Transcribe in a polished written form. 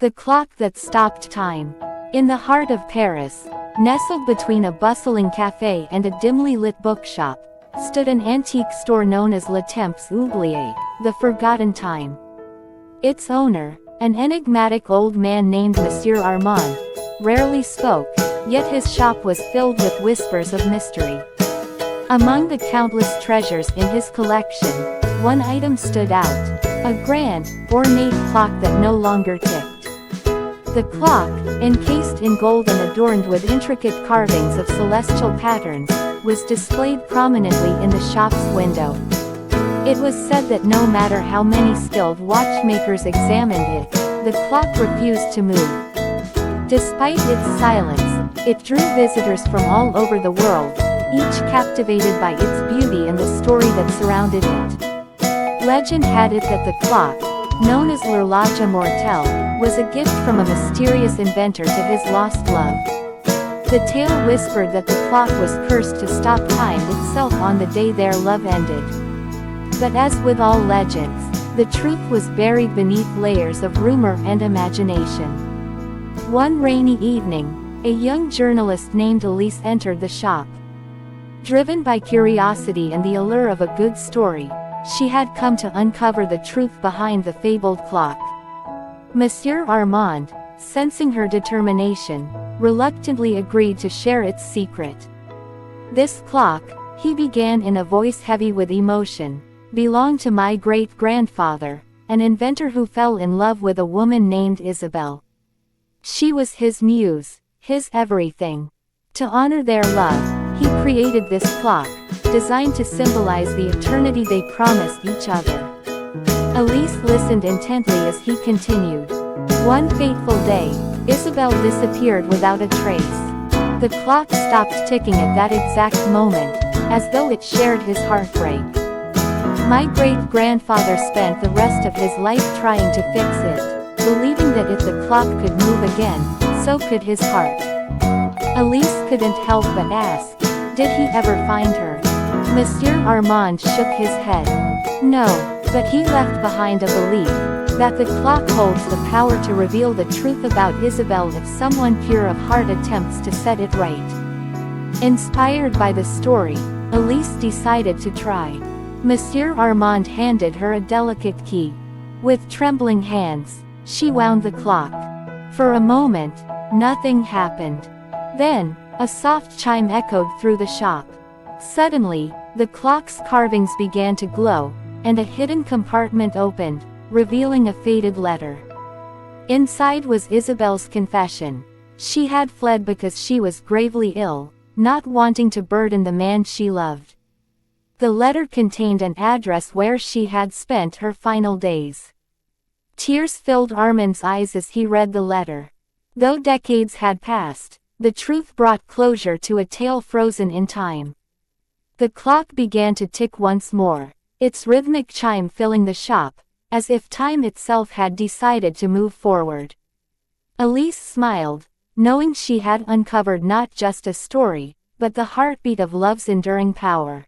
The clock that stopped time. In the heart of Paris, nestled between a bustling café and a dimly lit bookshop, stood an antique store known as Le Temps Oublié, the Forgotten Time. Its owner, an enigmatic old man named Monsieur Armand, rarely spoke, yet his shop was filled with whispers of mystery. Among the countless treasures in his collection, one item stood out, a grand, ornate clock that no longer ticked. The clock, encased in gold and adorned with intricate carvings of celestial patterns, was displayed prominently in the shop's window. It was said that no matter how many skilled watchmakers examined it, the clock refused to move. Despite its silence, it drew visitors from all over the world, each captivated by its beauty and the story that surrounded it. Legend had it that the clock, known as l'horloge immortelle, was a gift from a mysterious inventor to his lost love. The tale whispered that the clock was cursed to stop time itself on the day their love ended. But as with all legends, the truth was buried beneath layers of rumor and imagination. One rainy evening, a young journalist named Elise entered the shop. Driven by curiosity and the allure of a good story, she had come to uncover the truth behind the fabled clock. Monsieur Armand, sensing her determination, reluctantly agreed to share its secret. "This clock," he began in a voice heavy with emotion, "belonged to my great-grandfather, an inventor who fell in love with a woman named Isabelle. She was his muse, his everything. To honor their love, he created this clock, designed to symbolize the eternity they promised each other." Elise listened intently as he continued. "One fateful day, Isabelle disappeared without a trace. The clock stopped ticking at that exact moment, as though it shared his heartbreak. My great-grandfather spent the rest of his life trying to fix it, believing that if the clock could move again, so could his heart." Elise couldn't help but ask, "Did he ever find her?" Monsieur Armand shook his head. "No, but he left behind a belief that the clock holds the power to reveal the truth about Isabelle if someone pure of heart attempts to set it right." Inspired by the story, Elise decided to try. Monsieur Armand handed her a delicate key. With trembling hands, she wound the clock. For a moment, nothing happened. Then, a soft chime echoed through the shop. Suddenly, the clock's carvings began to glow, and a hidden compartment opened, revealing a faded letter. Inside was Isabelle's confession. She had fled because she was gravely ill, not wanting to burden the man she loved. The letter contained an address where she had spent her final days. Tears filled Armand's eyes as he read the letter. Though decades had passed, the truth brought closure to a tale frozen in time. The clock began to tick once more, its rhythmic chime filling the shop, as if time itself had decided to move forward. Elise smiled, knowing she had uncovered not just a story, but the heartbeat of love's enduring power.